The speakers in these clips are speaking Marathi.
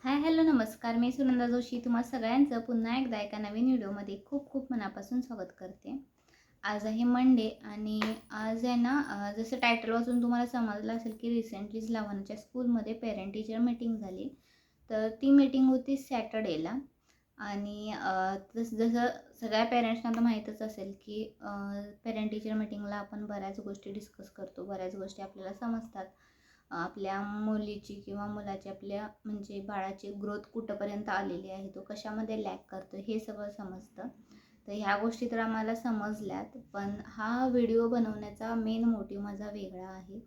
हाय हॅलो नमस्कार. मी सुनंदा जोशी तुम्हा सगळ्यांचं पुन्हा एकदा एका नवीन व्हिडिओमध्ये खूप खूप मनापासून स्वागत करते. आज आहे मंडे आणि आज आहे ना जसं टायटल वाचून तुम्हाला समजलं असेल की रिसेंटलीच लावणच्या स्कूलमध्ये पेरेंट टीचर मीटिंग झाली. तर ती मीटिंग होती सॅटर्डेला आणि जसं जसं सगळ्या पेरेंट्सना तर माहीतच असेल की पेरेंट टीचर मीटिंगला आपण बऱ्याच गोष्टी डिस्कस करतो, बऱ्याच गोष्टी आपल्याला समजतात. आपल्या मुलीची किंवा मुलाची आपल्या म्हणजे बाळाची ग्रोथ कुठंपर्यंत आलेली आहे, तो कशामध्ये लॅक करतो हे सगळं समजतं. तर ह्या गोष्टी तर आम्हाला समजल्यात, पण हा व्हिडिओ बनवण्याचा मेन मोटिव्ह माझा वेगळा आहे.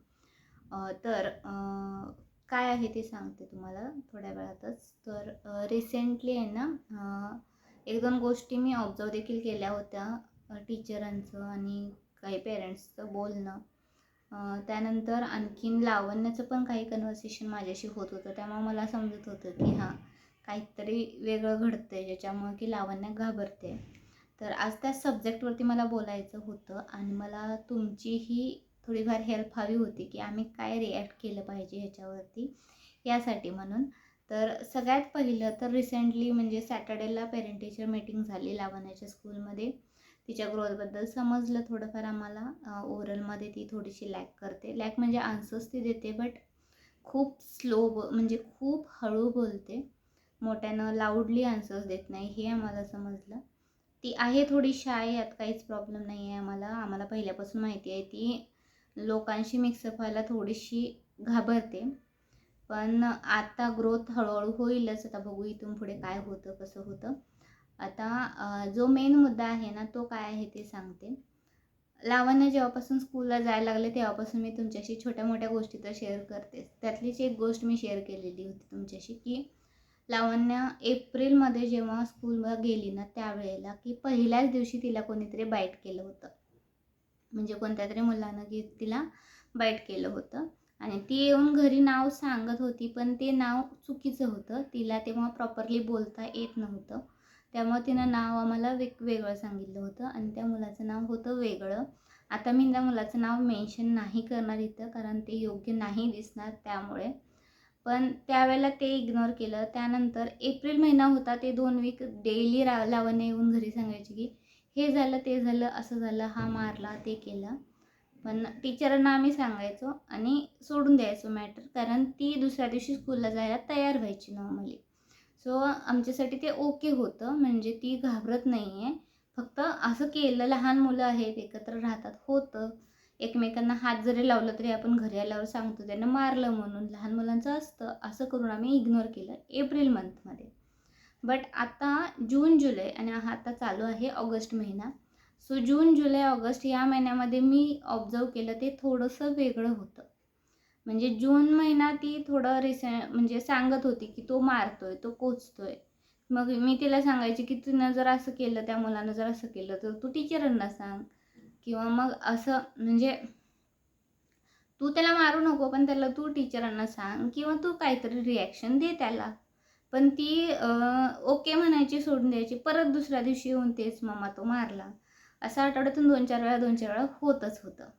तर काय आहे ते सांगते तुम्हाला थोड्या वेळातच. तर रिसेंटली आहे ना एक दोन गोष्टी मी ऑब्झर्व देखील केल्या होत्या टीचरांचं आणि काही पेरेंट्सचं बोलणं. त्यानंतर आणखीन लावण्याचं पण काही कन्व्हर्सेशन माझ्याशी होत होतं. त्यामुळे मला समजत होतं की हां, काहीतरी वेगळं घडतं आहे ज्याच्यामुळं की लावण्य घाबरते. तर आज त्या सब्जेक्टवरती मला बोलायचं होतं आणि मला तुमचीही थोडीफार हेल्प हवी होती की आम्ही काय रिॲक्ट केलं पाहिजे ह्याच्यावरती, यासाठी म्हणून. तर सगळ्यात पहिलं तर रिसेंटली म्हणजे सॅटर्डेला पेरेंट टीचर मीटिंग झाली लावण्याच्या स्कूलमध्ये. तिच्या ग्रोथबद्दल समजलं थोडंफार आम्हाला. ओरलमध्ये ती थोडीशी लॅक करते. लॅक म्हणजे आन्सर्स ती देते बट खूप स्लो म्हणजे खूप हळू बोलते. मोठ्यानं लाऊडली आन्सर्स देत नाही हे आम्हाला समजलं. ती आहे थोडी शाय, यात काहीच प्रॉब्लेम नाही आहे आम्हाला पहिल्यापासून माहिती आहे ती लोकांशी मिक्सअप व्हायला थोडीशी घाबरते. पण आता ग्रोथ हळूहळू होईलच. आता बघू इथून पुढे काय होतं कसं होतं. आता जो मेन मुद्दा आहे ना तो काय आहे ते सांगते. लावण्य जेव्हापासून स्कूलला जायला लागले तेव्हापासून मी तुमच्याशी छोट्या मोठ्या गोष्टी तर शेअर करतेच. त्यातलीच एक गोष्ट मी शेअर केलेली होती तुमच्याशी की लावण्य एप्रिलमध्ये जेव्हा स्कूलला गेली ना त्यावेळेला की पहिल्याच दिवशी तिला कोणीतरी बाईट केलं होतं. म्हणजे कोणत्या तरी मुलानं की तिला बाईट केलं होतं आणि ती येऊन घरी नाव सांगत होती, पण ते नाव चुकीचं होतं. तिला तेव्हा प्रॉपरली बोलता येत नव्हतं. त्यामुळे तिनं नाव आम्हाला वेगळं सांगितलं होतं आणि त्या मुलाचं नाव होतं वेगळं. आता मी त्या मुलाचं नाव मेन्शन नाही करणार इथं, कारण ते योग्य नाही दिसणार त्यामुळे. पण त्यावेळेला ते इग्नोर केलं. त्यानंतर एप्रिल महिना होता, ते 2 वीक डेली लावण्य येऊन घरी सांगायची की हे झालं, ते झालं, असं झालं, हा मारला, ते केलं. पण टीचरांना आम्ही सांगायचो आणि सोडून द्यायचो मॅटर, कारण ती दुसऱ्या दिवशी स्कूलला जायला तयार व्हायची नॉर्मली. सो आमच्यासाठी ते ओके होतं, म्हणजे ती घाबरत नाही आहे. फक्त असं केलं, लहान मुलं आहेत, एकत्र राहतात, होतं. एकमेकांना हात जरी लावलं तरी आपण घरी आल्यावर सांगतो त्यानं मारलं म्हणून, लहान मुलांचं असतं. असं करून आम्ही इग्नोर केलं एप्रिल मंथमध्ये. बट आता जून जुलै आणि आता चालू आहे ऑगस्ट महिना. सो जून जुलै ऑगस्ट या महिन्यामध्ये मी ऑब्झर्व केलं ते थोडंसं वेगळं होतं. म्हणजे जून महिना ती थोडं म्हणजे सांगत होती की तो मारतोय, तो कोचतोय. मग मी तिला सांगायची की तिनं जर असं केलं, त्या मुलानं जर असं केलं तर तू टीचरांना सांग, किंवा मग असं म्हणजे तू त्याला मारू नको, पण त्याला तू टीचरांना सांग किंवा तू काहीतरी रिॲक्शन दे त्याला. पण ती ओके म्हणायची, सोडून द्यायची. परत दुसऱ्या दिवशी येऊन तेच, मम्मा तो मारला. असं आठवड्यातून 2-4 वेळा 2-4 वेळा होतच होतं.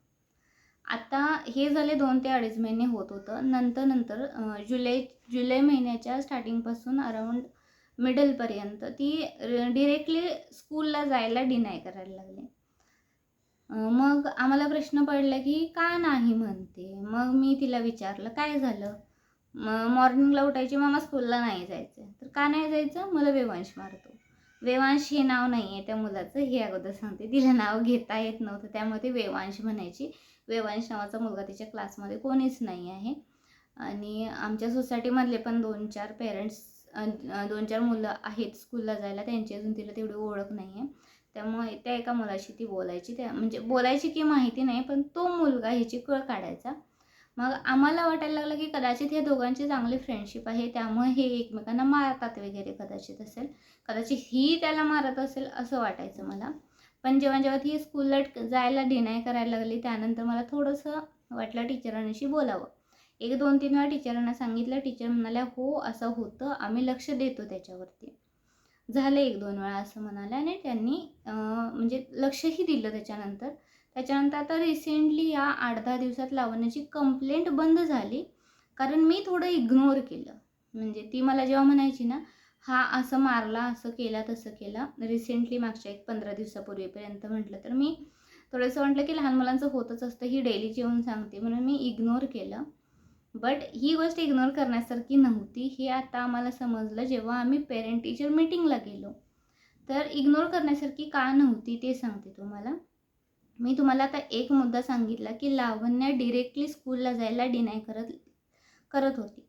आता हे झाले 2 ते 2.5 महिने होत होतं. नंतर जुलै महिन्याच्या स्टार्टिंगपासून अराऊंड मिडलपर्यंत ती डिरेक्टली स्कूलला जायला डिनाय करायला लागली. मग आम्हाला प्रश्न पडला की का नाही म्हणते. मग मी तिला विचारलं काय झालं. मॉर्निंगला उठायची, मामा स्कूलला नाही जायचं. तर का नाही जायचं, मला वेवांश मारतो. वेवांश हे नाव नाही आहे त्या मुलाचं, हे अगोदर सांगते. तिला नाव घेता येत नव्हतं त्यामुळे ती वेवांश म्हणायची. वेवांश नावाचा मुलगा तिच्या क्लासमध्ये कोणीच नाही आहे आणि आमच्या सोसायटीमधले पण 2-4 पेरेंट्स 2-4 मुलं आहेत स्कूलला जायला, त्यांची अजून तिला तेवढी ओळख नाही आहे. त्यामुळे त्या एका मुलाशी ती बोलायची, त्या म्हणजे बोलायची की माहिती नाही, पण तो मुलगा ह्याची कळ काढायचा. मग आम्हाला वाटायला लागलं की कदाचित ह्या दोघांची चांगली फ्रेंडशिप आहे, त्यामुळे हे एकमेकांना मारतात वगैरे कदाचित असेल. कदाचित ही त्याला मारत असेल असं वाटायचं मला. पण जेव्हा जेव्हा ती स्कूलला जायला डिनाय करायला लागली त्यानंतर मला थोडंसं वाटलं टीचरांशी बोलावं. 1-2-3 वेळा टीचरांना सांगितलं. टीचर म्हणाल्या हो असं होतं, आम्ही लक्ष देतो त्याच्यावरती. झालं 1-2 वेळा असं म्हणाल्या आणि त्यांनी म्हणजे लक्षही दिलं त्याच्यानंतर. आता रिसेंटली या 8-10 दिवसात लावण्याची कंप्लेंट बंद झाली, कारण मी थोडं इग्नोर केलं. म्हणजे ती मला जेव्हा म्हणायची ना, हा असं मारला, असं केला, तसं केला, रिसेंटली मागच्या एक 15 दिवसापूर्वीपर्यंत म्हटलं तर मी थोडंसं म्हटलं की लहान मुलांचं होतच असतं, ही डेलीची येऊन सांगते म्हणून मी इग्नोर केलं. बट ही गोष्ट इग्नोर करण्यासारखी नव्हती, हे आता आम्हाला समजलं जेव्हा आम्ही पेरेंट टीचर मीटिंगला गेलो. तर इग्नोर करण्यासारखी का नव्हती ते सांगते तुम्हाला. मी तुम्हाला आता एक मुद्दा सांगितला की लावण्य डिरेक्टली स्कूलला जायला डिनाय करत होती.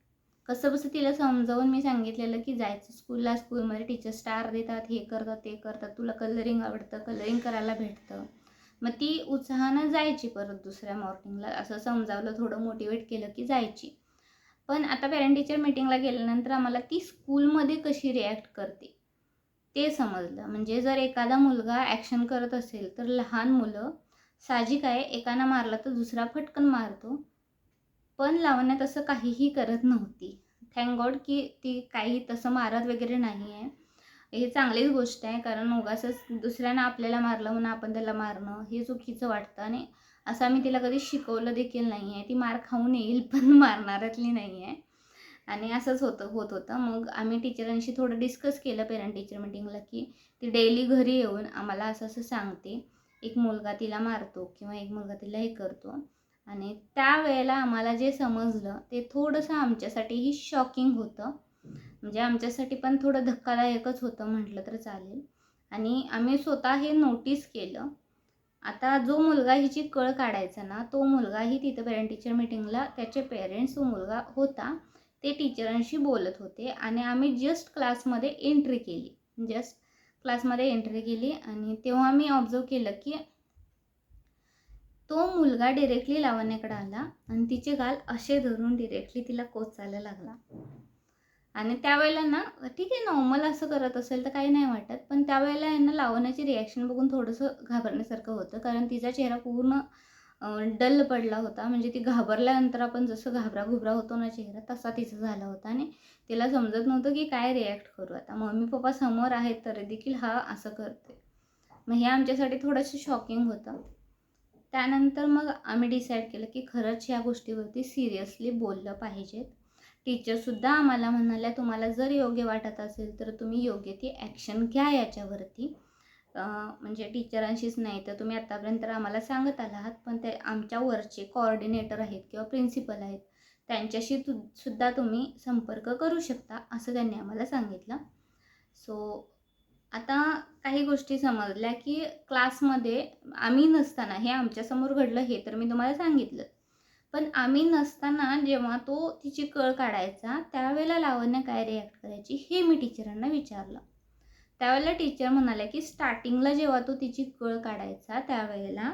कसंबसं तिला समजावून मी सांगितलेलं की जायचं स्कूलला, स्कूलमध्ये टीचर स्टार देतात, हे करतात, ते करतात, तुला कलरिंग आवडतं, कलरिंग करायला भेटतं. मग ती उत्साहानं जायची परत दुसऱ्या मॉर्निंगला. असं समजावलं, थोडं मोटिवेट केलं की जायची. पण आता पेरेंट टीचर मीटिंगला गेल्यानंतर आम्हाला ती स्कूलमध्ये कशी रिॲक्ट करते ते समजलं. म्हणजे जर एखादा मुलगा ॲक्शन करत असेल तर लहान मुलं साहजिक आहे, एकानं मारला तर दुसरा फटकन मारतो. पण लावण्य तसं काहीही करत नव्हती. थँक गॉड की ती काही तसं मारत वगैरे नाही आहे. हे चांगलीच गोष्ट आहे, कारण उगाचच दुसऱ्यानं आपल्याला मारलं म्हणून आपण त्याला मारणं हे चुकीचं वाटतं. आणि असं आम्ही तिला कधी शिकवलं देखील नाही आहे. ती मार खाऊन येईल पण मारणाऱ्यातली नाही आहे. आणि असंच होत होतं. मग आम्ही टीचरांशी थोडं डिस्कस केलं पेरेंट टीचर मीटिंगला की ती डेली घरी येऊन आम्हाला असं असं सांगते, एक मुलगा तिला मारतो किंवा एक मुलगा तिला हे करतो. आणि त्यावेळेला आम्हाला जे समजलं ते थोडंसं आमच्यासाठीही शॉकिंग होतं. म्हणजे आमच्यासाठी पण थोडं धक्कादायकच होतं म्हटलं तर चालेल. आणि आम्ही स्वतः हे नोटीस केलं. आता जो मुलगा हिची कळ काढायचा ना, तो मुलगाही तिथं पेरेंट टीचर मीटिंगला त्याचे पेरेंट्स, तो मुलगा होता, ते टीचरांशी बोलत होते. आणि आम्ही जस्ट क्लासमध्ये एंट्री केली आणि तेव्हा मी ऑब्झर्व केलं की तो मुलगा डिरेक्टली लावण्याकडे आला आणि तिचे गाल असे धरून डिरेक्टली तिला कोचायला लागला. आणि त्यावेळेला ना, ठीक आहे, नॉर्मल असं करत असेल तर काही नाही वाटत, पण त्यावेळेला यांना लावण्याची रिॲक्शन बघून थोडंसं घाबरण्यासारखं होतं. कारण तिचा चेहरा पूर्ण डल पडला होता. म्हणजे ती घाबरल्यानंतर आपण जसं घाबरा होतो ना चेहरा, तसा तिचा झाला होता. आणि तिला समजत नव्हतं की काय रिॲक्ट करू. आता मम्मी पप्पा समोर आहेत तरी देखील हा असं करते. मग हे आमच्यासाठी थोडंसं शॉकिंग होतं. त्यानंतर मग आम्ही डिसाईड केलं की खरंच ह्या गोष्टीवरती सिरियसली बोललं पाहिजेत. टीचरसुद्धा आम्हाला म्हणाल्या, तुम्हाला जर योग्य वाटत असेल तर तुम्ही योग्य ती ॲक्शन घ्या याच्यावरती. म्हणजे टीचरांशीच नाही तर तुम्ही आत्तापर्यंत आम्हाला सांगत आलात, पण ते आमच्या वरचे कोऑर्डिनेटर आहेत किंवा प्रिन्सिपल आहेत, त्यांच्याशी सुद्धा तुम्ही संपर्क करू शकता, असं त्यांनी आम्हाला सांगितलं. सो आता काही गोष्टी समजल्या की क्लासमध्ये आम्ही नसताना, हे आमच्यासमोर घडलं हे तर मी तुम्हाला सांगितलं, पण आम्ही नसताना जेव्हा तो तिची कळ काढायचा त्यावेळेला लावण्य काय रिॲक्ट करायची हे मी टीचरांना विचारलं. त्यावेळेला टीचर म्हणाल्या की स्टार्टिंगला जेव्हा तो तिची कळ काढायचा त्यावेळेला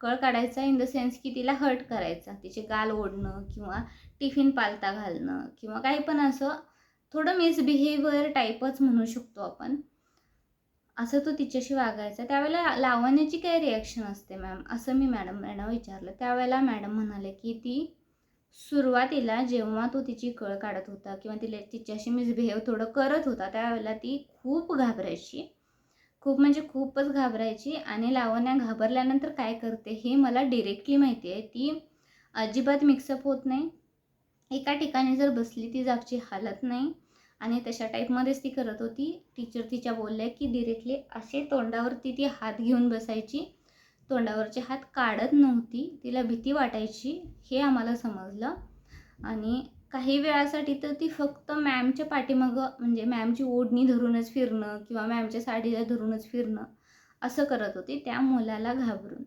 कळ काढायचा इन द सेन्स की तिला हर्ट करायचा, तिचे गाल ओढणं किंवा टिफिन पालथा घालणं किंवा काही पण असं थोडं मिसबिहेवियर टाईपच म्हणू शकतो आपण, असं तो तिच्याशी वागायचा. त्यावेळेला लावण्याची काय रिॲक्शन असते मॅम, असं मी मॅडमना विचारलं. त्यावेळेला मॅडम म्हणाले की ती सुरुवातीला जेव्हा तो तिची कळ काढत होता किंवा तिच्याशी मिसबिहेव थोडं करत होता त्यावेळेला ती खूप घाबरायची, खूप म्हणजे खूपच घाबरायची. आणि लावण्या घाबरल्यानंतर काय करते हे मला डिरेक्टली माहिती आहे. ती अजिबात मिक्सअप होत नाही, एका ठिकाणी जर बसली ती जागची हालत नाही. आणि तशा टाईपमध्येच ती करत होती. टीचर तिच्या बोलल्या की डिरेक्टली असे तोंडावरती ती हात घेऊन बसायची, तोंडावरचे हात काढत नव्हती, तिला भीती वाटायची, हे आम्हाला समजलं. आणि काही वेळासाठी तर ती फक्त मॅमच्या पाठीमागं, म्हणजे मॅमची ओढणी धरूनच फिरणं किंवा मॅमच्या साडीला धरूनच फिरणं असं करत होती त्या मुलाला घाबरून.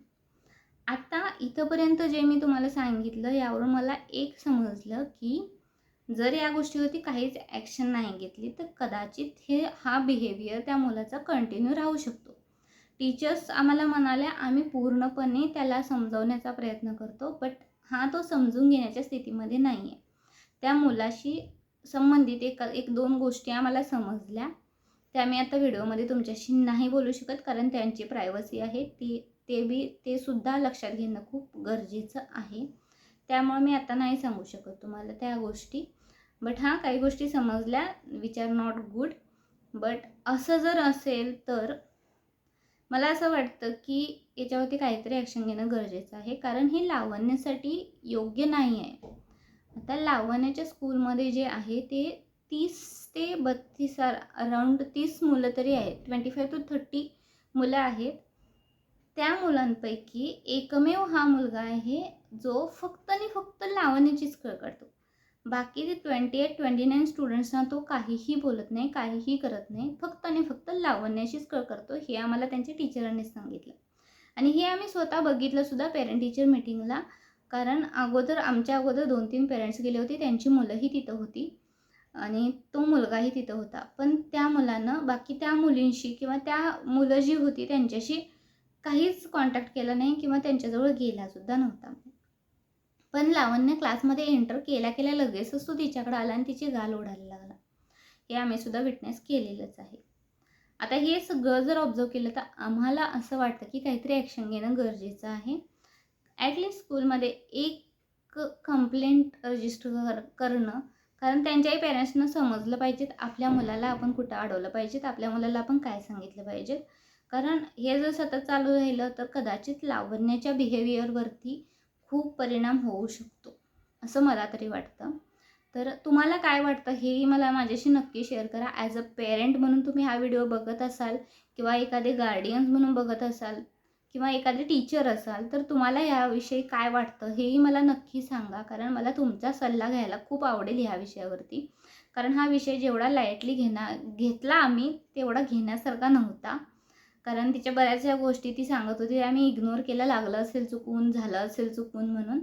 आता इथंपर्यंत जे मी तुम्हाला सांगितलं यावरून मला एक समजलं की जर या गोष्टीवरती काहीच ॲक्शन नाही घेतली तर कदाचित हा बिहेवियर त्या मुलाचा कंटिन्यू राहू शकतो. टीचर्स आम्हाला म्हणाल्या, आम्ही पूर्णपणे त्याला समजवण्याचा प्रयत्न करतो, बट तो समजून घेण्याच्या स्थितीमध्ये नाही आहे. त्या मुलाशी संबंधित एक दोन गोष्टी आम्हाला समजल्या, त्या मी आता व्हिडिओमध्ये तुमच्याशी नाही बोलू शकत कारण त्यांची प्रायव्हसी आहे, ते सुद्धा लक्षात घेणं खूप गरजेचं आहे. त्यामुळे मी आता नाही सांगू शकत तुम्हाला त्या गोष्टी. बट काही गोष्टी समजल्या which are not good. But असं जर असेल तर मला असं वाटतं की याच्यावरती काहीतरी ॲक्शन घेणं गरजेचं आहे, कारण हे लावण्यासाठी योग्य नाही आहे. आता लावण्याच्या स्कूलमध्ये जे आहे ते 30 ते 32 अराउंड 30 मुलं तरी आहेत, 25 to 30 मुलं आहेत. त्या मुलांपैकी एकमेव हा मुलगा आहे जो फक्त आणि फक्त लावण्याचीच कळ काढतो. बाकी ते 28-29 स्टुडंट्सना तो काहीही बोलत नाही, काहीही करत नाही. फक्त आणि फक्त लावण्याचीच कळ करतो. हे आम्हाला त्यांच्या टीचरांनी सांगितलं आणि हे आम्ही स्वतः बघितलं सुद्धा पेरेंट टीचर मीटिंगला. कारण आमच्या अगोदर 2-3 पेरेंट्स गेले होते, त्यांची मुलंही तिथं होती आणि तो मुलगाही तिथं होता. पण त्या मुलानं बाकी त्या मुलींशी किंवा त्या मुलं जी होती त्यांच्याशी काहीच कॉन्टॅक्ट केला नाही किंवा त्यांच्याजवळ गेलासुद्धा नव्हता. पण लावण्य क्लासमध्ये एंटर केल्या लगेचच तो तिच्याकडे आला आणि तिची गाल ओढायला लागला. हे आम्ही सुद्धा विटनेस केलेलंच आहे. आता हे सगळं जर ऑब्झर्व केलं तर आम्हाला असं वाटतं की काहीतरी ॲक्शन घेणं गरजेचं आहे. ॲटलिस्ट स्कूलमध्ये एक कंप्लेंट रजिस्टर करणं, कारण त्यांच्याही पेरेंट्सना समजलं पाहिजेत आपल्या मुलाला आपण कुठं अडवलं पाहिजेत, आपल्या मुलाला आपण काय सांगितलं पाहिजेत. कारण हे जर सतत चालू राहिलं तर कदाचित लावण्याच्या बिहेवियरवरती खूप परिणाम होऊ शकतो, असं मला तरी वाटतं. तर तुम्हाला काय वाटतं हेही मला माझ्याशी नक्की शेअर करा. ॲज अ पेरेंट म्हणून तुम्ही हा व्हिडिओ बघत असाल किंवा एखादे गार्डियन्स म्हणून बघत असाल किंवा एखादे टीचर असाल तर तुम्हाला ह्याविषयी काय वाटतं हेही मला नक्की सांगा. कारण मला तुमचा सल्ला घ्यायला खूप आवडेल ह्या विषयावरती. कारण हा विषय जेवढा लाईटली घेतला आम्ही तेवढा घेण्यासारखा नव्हता. कारण तिच्या बऱ्याचशा गोष्टी ती सांगत होती आम्ही इग्नोर केलं, लागलं असेल चुकून, झालं असेल चुकून म्हणून.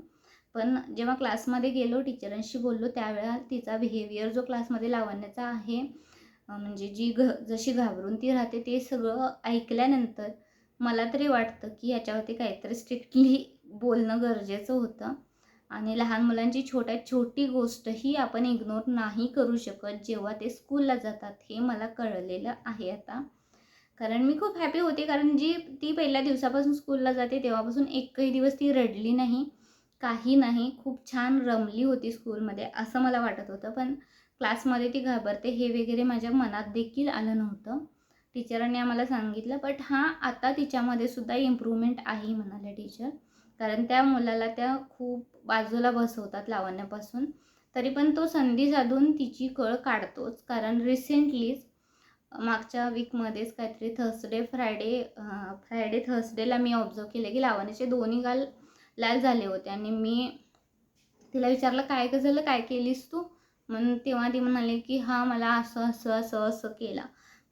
पण जेव्हा क्लासमध्ये गेलो, टीचरांशी बोललो, त्यावेळेला तिचा बिहेवियर जो क्लासमध्ये लावण्याचा आहे, म्हणजे जशी घाबरून ती राहते ते सगळं ऐकल्यानंतर मला तरी वाटतं की याच्यावरती काहीतरी स्ट्रिक्टली बोलणं गरजेचं होतं. आणि लहान मुलांची छोट्यात छोटी गोष्टही आपण इग्नोर नाही करू शकत जेव्हा ते स्कूलला जातात, हे मला कळलेलं आहे आता. कारण मी खूप हॅपी होते, कारण ती पहिल्या दिवसापासून स्कूलला जाते तेव्हापासून एकही दिवस ती रडली नाही, काही नाही. खूप छान रमली होती स्कूलमध्ये असं मला वाटत होतं. पण क्लासमध्ये ती घाबरते हे वगैरे माझ्या मनात देखील आलं नव्हतं. टीचरांनी आम्हाला सांगितलं. बट हां, आता तिच्यामध्ये सुद्धा इम्प्रूव्हमेंट आहे म्हणाले टीचर. कारण त्या मुलाला त्या खूप बाजूला बसवतात लावण्यापासून. तरी पण तो संधी साधून तिची कळ काढतोच. कारण रिसेंटलीच मागच्या वीकमध्येच काहीतरी थर्सडेला मी ऑब्झर्व केलं की लावण्याचे दोन्ही गाल लाल झाले होते आणि मी तिला विचारलं काय झालं, काय केलीस तू? म्हणून तेव्हा ती म्हणाली की हां, मला असं केला.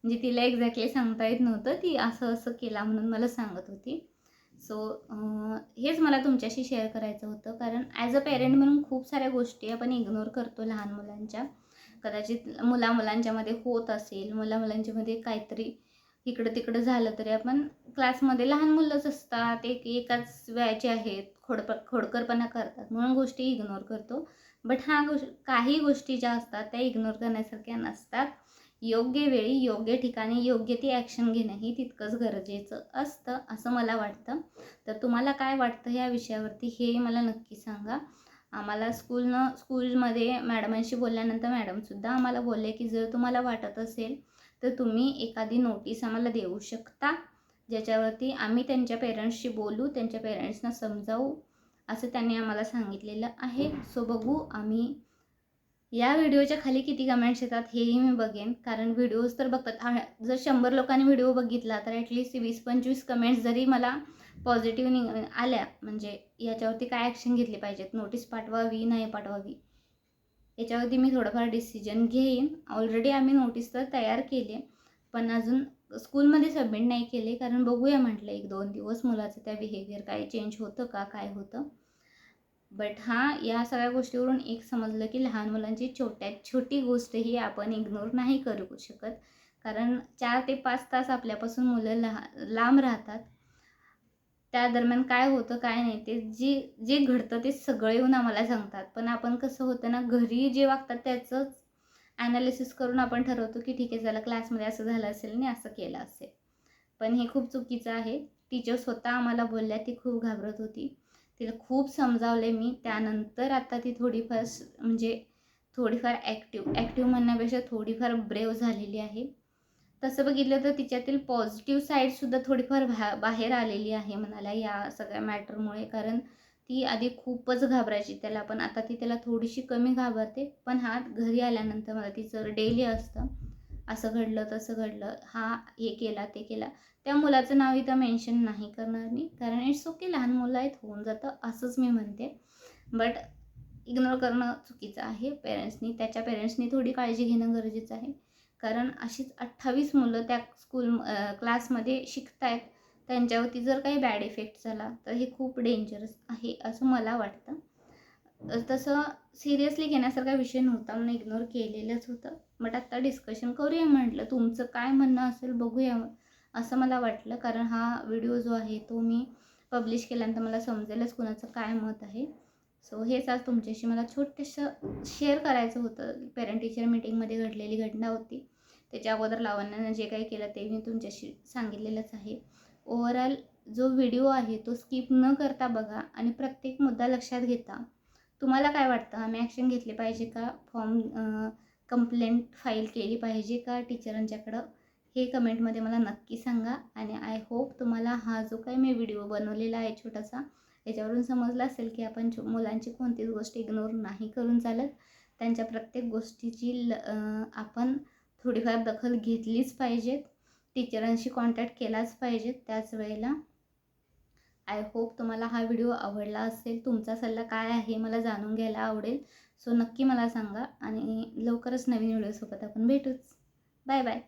म्हणजे तिला एक्झॅक्टली सांगता येत नव्हतं, ती असं केला म्हणून मला सांगत होती. सो हेच मला तुमच्याशी शेअर करायचं होतं. कारण ॲज अ पेरेंट म्हणून खूप साऱ्या गोष्टी आपण इग्नोर करतो लहान मुलांच्या. कदाचित मुलांच्यामध्ये होत असेल, मुलांच्यामध्ये काहीतरी इकडं तिकडं झालं तरी आपण क्लासमध्ये लहान मुलंच असतात, एकाच वयाचे आहेत, खोडकरपणा करतात म्हणून गोष्टी इग्नोर करतो. बट काही गोष्टी ज्या असतात त्या इग्नोर करण्यासारख्या नसतात. योग्य वेळी, योग्य ठिकाणी योग्य ती ॲक्शन घेणंही तितकंच गरजेचं असतं असं मला वाटतं. तर तुम्हाला काय वाटतं या विषयावरती हेही मला नक्की सांगा. आम्हाला स्कूलमध्ये मॅडमांशी बोलल्यानंतर मॅडमसुद्धा आम्हाला बोलले की जर तुम्हाला वाटत असेल तर तुम्ही एखादी नोटीस आम्हाला देऊ शकता, ज्याच्यावरती आम्ही त्यांच्या पेरेंट्सशी बोलू, त्यांच्या पेरेंट्सना समजावू असं त्यांनी आम्हाला सांगितलेलं आहे. सो बघू आम्ही या व्हिडिओच्या खाली किती कमेंट्स येतात हेही मी बघेन. कारण व्हिडिओज तर बघतात, जर 100 लोकांनी व्हिडिओ बघितला तर ॲटलिस्ट 20-25 कमेंट्स जरी मला पॉझिटिव्ह आल्या, म्हणजे याच्यावरती काय ॲक्शन घेतली पाहिजेत, नोटीस पाठवावी नाही पाठवावी, याच्यावरती मी थोडंफार डिसिजन घेईन. ऑलरेडी आम्ही नोटीस तर तयार केली आहे, पण अजून स्कूलमध्ये सबमिट नाही केले. कारण बघूया म्हटलं 1-2 दिवस मुलाचं त्या बिहेवियर काय चेंज होतं का, काय होतं. बट हां, या सगळ्या गोष्टीवरून एक समजलं की लहान मुलांची छोट्यात छोटी गोष्ट ही आपण इग्नोर नाही करू शकत. कारण 4 ते 5 तास आपल्यापासून मुलं लांब राहतात. त्या दरम्यान काय होतं काय नाही ते जे घडतं ते सगळं येऊन आम्हाला सांगतात. पण आपण कसं होतं ना, घरी जे वागतात त्याचंच ॲनालिसिस करून आपण ठरवतो की ठीक आहे चला क्लासमध्ये असं झालं असेल आणि असं केलं असेल. पण हे खूप चुकीचं आहे. टीचर स्वतः आम्हाला बोलल्या, ती खूप घाबरत होती. तिला खूप समजावले मी. त्यानंतर आता ती थोडीफार ॲक्टिव्ह म्हणण्यापेक्षा थोडीफार ब्रेव झालेली आहे. तसं बघितलं तर तिच्यातील पॉझिटिव्ह साईडसुद्धा थोडीफार बाहेर आलेली आहे म्हणाला या सगळ्या मॅटरमुळे. कारण ती आधी खूपच घाबरायची त्याला, पण आता ती त्याला थोडीशी कमी घाबरते. पण हा घरी आल्यानंतर मला तिचं डेली असतं, असं घडलं तसं घडलं, हा हे केला ते केला. त्या मुलाचं नाव इथं मेन्शन नाही करणार मी, कारण इट्स ओके, लहान मुलं आहेत, होऊन जातं असंच मी म्हणते. बट इग्नोर करणं चुकीचं आहे. त्याच्या पेरेंट्सनी थोडी काळजी घेणं गरजेचं आहे. कारण अशीच 28 मुलं त्या क्लासमध्ये शिकत आहेत, त्यांच्यावरती जर काही बॅड इफेक्ट झाला तर हे खूप डेंजरस आहे असं मला वाटतं. तसं सिरियसली घेण्यासारखा विषय नव्हता, म्हणून इग्नोर केलेलंच होतं. बट आत्ता डिस्कशन करूया म्हटलं, तुमचं काय म्हणणं असेल बघूया असं मला वाटलं. कारण हा व्हिडिओ जो आहे तो मी पब्लिश केल्यानंतर मला समजेलच कुणाचं काय मत आहे. सो हेच आज तुमच्याशी मला छोटंसं शेअर करायचं होतं. पेरेंट टीचर मीटिंगमध्ये घडलेली घटना होती. त्याच्या अगोदर लावण्यानं जे काही केलं ते मी तुमच्याशी सांगितलेलंच आहे. ओव्हरऑल जो व्हिडिओ आहे तो स्किप न करता बघा आणि प्रत्येक मुद्दा लक्षात घेता. तुम्हाला काय वाटतं, आम्ही ॲक्शन घेतली पाहिजे का, कंप्लेंट फाईल केली पाहिजे का टीचरांच्याकडं, हे कमेंटमध्ये मला नक्की सांगा. आणि आय होप तुम्हाला हा जो काही मी व्हिडिओ बनवलेला आहे छोटासा, याच्यावरून समजलं असेल की आपण मुलांची कोणतीच गोष्ट इग्नोर नाही करून चालत. त्यांच्या प्रत्येक गोष्टीची आपण थोडीफार दखल घेतलीच पाहिजेत, टीचरांशी कॉन्टॅक्ट केलाच पाहिजेत. त्याच वेळेला आय होप तुम्हाला हा व्हिडिओ आवडला असेल. तुमचा सल्ला काय आहे मला जाणून घ्यायला आवडेल. सो नक्की मला सांगा आणि लवकरच नवीन व्हिडिओसोबत आपण भेटूच. Bye bye.